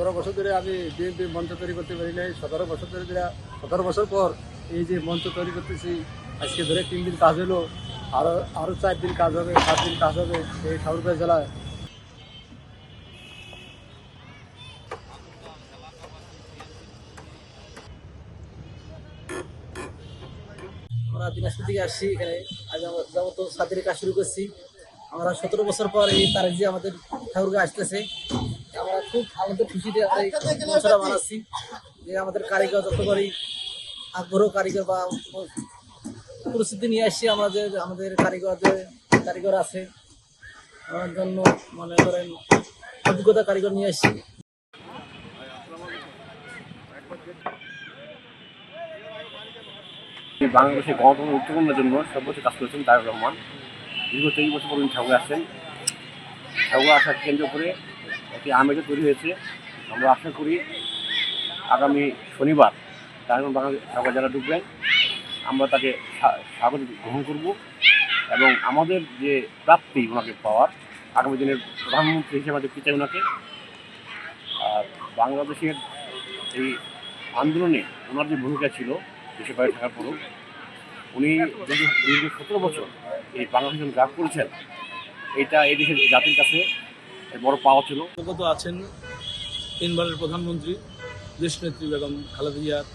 17 বছর ধরে আমি বিএনপি মঞ্চ তৈরি করতে পারি নাই। 17 বছর পর এই যে মঞ্চ তৈরি করতেছি, আজকে ধরে 3 দিন কাজ হলো, আরো 4 দিন কাজ হবে, 7 দিন কাজ হবে এই ঠাকুরগাঁও জেলায়। আমরা দিনাজপুর থেকে আসছি এখানে। আজ আমরা যাবত ছাদের কাজ শুরু করছি। আমরা 17 বছর পর এই তারিখ যে আমাদের ঠাকুরগাঁও আসতেছে, আমরা খুব আমাদের খুশিতে এই মঞ্চটা বানাচ্ছি। যে আমাদের কারিগর যত করি আগ্রহ কারিগর বা পরিস্থিতি নিয়ে আসছি আমরা, যে আমাদের কারিগর আছে আমার জন্য মনে করেন অভিজ্ঞতা কারিগর নিয়ে আসছি। বাংলাদেশের গণতন্ত্র উত্তরণের জন্য সর্বোচ্চ কাজ করেছেন তারেক রহমান। দীর্ঘ 23 বছর পর উনি ঠাকুর আসছেন। ঠাকুর আসার কেন্দ্র করে একটি আমেজও তৈরি হয়েছে। আমরা আশা করি আগামী শনিবার তারেক বাংলাদেশ ঠাকুর যারা ঢুকবেন আমরা তাকে স্বাগত গ্রহণ করব এবং আমাদের যে প্রাপ্তি ওনাকে পাওয়ার, আগামী দিনের প্রধানমন্ত্রী হিসেবে দেখতে চাই ওনাকে। আর বাংলাদেশের এই আন্দোলনে ওনার যে ভূমিকা ছিল দেশের বাইরে থাকার পরও, উনি যদি দীর্ঘ 17 বছর এই বাংলাদেশ কাজ করেছেন, এটা এই দেশের জাতির কাছে বড় পাওয়া ছিল। অবগত আছেন 3 বারের প্রধানমন্ত্রী দেশনেত্রী বেগম খালেদা জিয়ার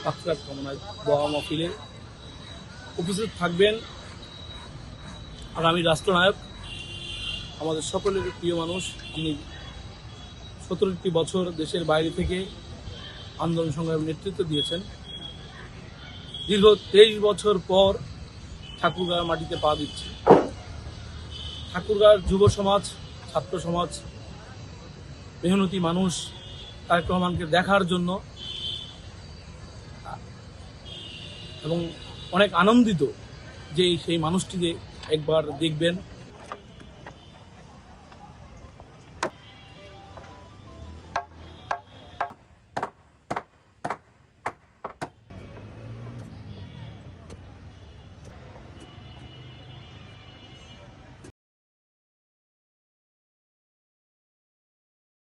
পাকরাত কামনায় দোয়া মাহফিলে উপস্থিত থাকবেন আগামী রাষ্ট্রনায়ক, আমাদের সকলের প্রিয় মানুষ, যিনি 17টি বছর দেশের বাইরে থেকে আন্দোলন সংগ্রামের নেতৃত্ব দিয়েছেন। দীর্ঘ 23 বছর পর ঠাকুরগাঁও মাটিতে পা দিচ্ছে। ঠাকুরগাঁওর যুব সমাজ, ছাত্র সমাজ, মেহনতি মানুষ তারেক রহমানকে দেখার জন্য এবং অনেক আনন্দিত যে সেই মানুষটিকে একবার দেখবেন।